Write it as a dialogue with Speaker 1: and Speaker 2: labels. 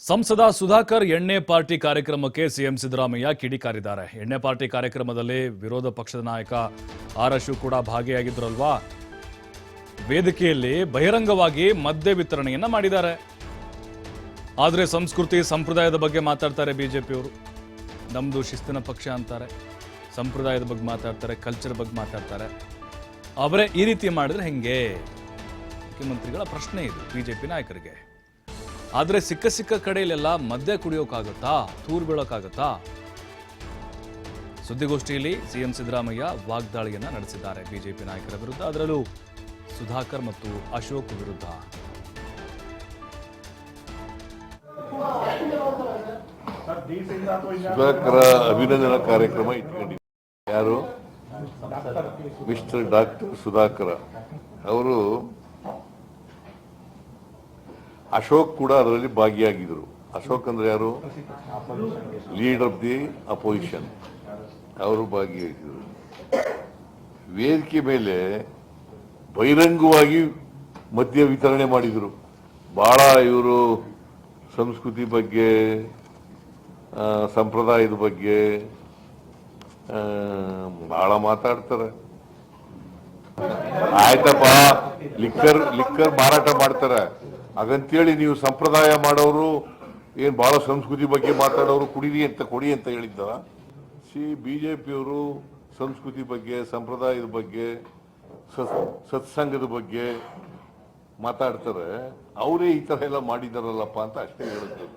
Speaker 1: ಸಂಸದ ಸುಧಾಕರ್ ಎಣ್ಣೆ ಪಾರ್ಟಿ ಕಾರ್ಯಕ್ರಮಕ್ಕೆ ಸಿಎಂ ಸಿದ್ದರಾಮಯ್ಯ ಕಿಡಿಕಾರಿದ್ದಾರೆ. ಎಣ್ಣೆ ಪಾರ್ಟಿ ಕಾರ್ಯಕ್ರಮದಲ್ಲಿ ವಿರೋಧ ಪಕ್ಷದ ನಾಯಕ ಆರ್ ಅಶೋಕ್ ಕೂಡ ಭಾಗಿಯಾಗಿದ್ರಲ್ವಾ. ವೇದಿಕೆಯಲ್ಲಿ ಬಹಿರಂಗವಾಗಿ ಮದ್ಯ ವಿತರಣೆಯನ್ನ ಮಾಡಿದ್ದಾರೆ. ಆದರೆ ಸಂಸ್ಕೃತಿ ಸಂಪ್ರದಾಯದ ಬಗ್ಗೆ ಮಾತಾಡ್ತಾರೆ ಬಿಜೆಪಿಯವರು. ನಮ್ದು ಶಿಸ್ತಿನ ಪಕ್ಷ ಅಂತಾರೆ, ಸಂಪ್ರದಾಯದ ಬಗ್ಗೆ ಮಾತಾಡ್ತಾರೆ, ಕಲ್ಚರ್ ಬಗ್ಗೆ ಮಾತಾಡ್ತಾರೆ. ಅವರೇ ಈ ರೀತಿ ಮಾಡಿದ್ರೆ ಹೆಂಗೆ? ಮುಖ್ಯಮಂತ್ರಿಗಳ ಪ್ರಶ್ನೆ ಇದು ಬಿಜೆಪಿ ನಾಯಕರಿಗೆ. ಆದರೆ ಸಿಕ್ಕ ಕಡೆಯಲ್ಲೆಲ್ಲ ಮದ್ಯ ಕುಡಿಯೋಕ್ಕಾಗತ್ತಾ, ತೂರು ಬೀಳೋಕ್ಕಾಗತ್ತಾ? ಸುದ್ದಿಗೋಷ್ಠಿಯಲ್ಲಿ ಸಿಎಂ ಸಿದ್ದರಾಮಯ್ಯ ವಾಗ್ದಾಳಿಯನ್ನ ನಡೆಸಿದ್ದಾರೆ ಬಿಜೆಪಿ ನಾಯಕರ ವಿರುದ್ಧ, ಅದರಲ್ಲೂ ಸುಧಾಕರ್ ಮತ್ತು ಅಶೋಕ್ ವಿರುದ್ಧ.
Speaker 2: ಸುಧಾಕರ ಅಭಿನಂದನಾ ಕಾರ್ಯಕ್ರಮ ಇಟ್ಕೊಂಡಿದ್ದಾರೆ. ಯಾರು? ಮಿಸ್ಟರ್ ಡಾಕ್ಟರ್ ಸುಧಾಕರ ಅವರು. ಅಶೋಕ್ ಕೂಡ ಅದರಲ್ಲಿ ಭಾಗಿಯಾಗಿದ್ರು. ಅಶೋಕ್ ಅಂದ್ರೆ ಯಾರು? Leader of the opposition. ಅವರು ಭಾಗಿಯಾಗಿದ್ರು. ವೇದಿಕೆ ಮೇಲೆ ಬಹಿರಂಗವಾಗಿ ಮದ್ಯ ವಿತರಣೆ ಮಾಡಿದ್ರು. ಬಹಳ ಇವರು ಸಂಸ್ಕೃತಿ ಬಗ್ಗೆ, ಸಂಪ್ರದಾಯದ ಬಗ್ಗೆ ಬಹಳ ಮಾತಾಡ್ತಾರೆ. ಆಯ್ತಪ್ಪ, ಲಿಕ್ಕರ್ ಮಾರಾಟ ಮಾಡ್ತಾರೆ, ಹಾಗಂತೇಳಿ ನೀವು ಸಂಪ್ರದಾಯ ಮಾಡೋರು ಏನ್ ಬಹಳ ಸಂಸ್ಕೃತಿ ಬಗ್ಗೆ ಮಾತಾಡೋರು ಕುಡಿರಿ ಅಂತ ಕೊಡಿ ಅಂತ ಹೇಳಿದ್ದಾರ? ಬಿಜೆಪಿಯವರು ಸಂಸ್ಕೃತಿ ಬಗ್ಗೆ, ಸಂಪ್ರದಾಯದ ಬಗ್ಗೆ, ಸತ್ಸಂಗದ ಬಗ್ಗೆ ಮಾತಾಡ್ತಾರೆ. ಅವರೇ ಈ ತರ ಎಲ್ಲ ಮಾಡಿದಾರಲ್ಲಪ್ಪ ಅಂತ ಅಷ್ಟೇ ಹೇಳುತ್ತೆ.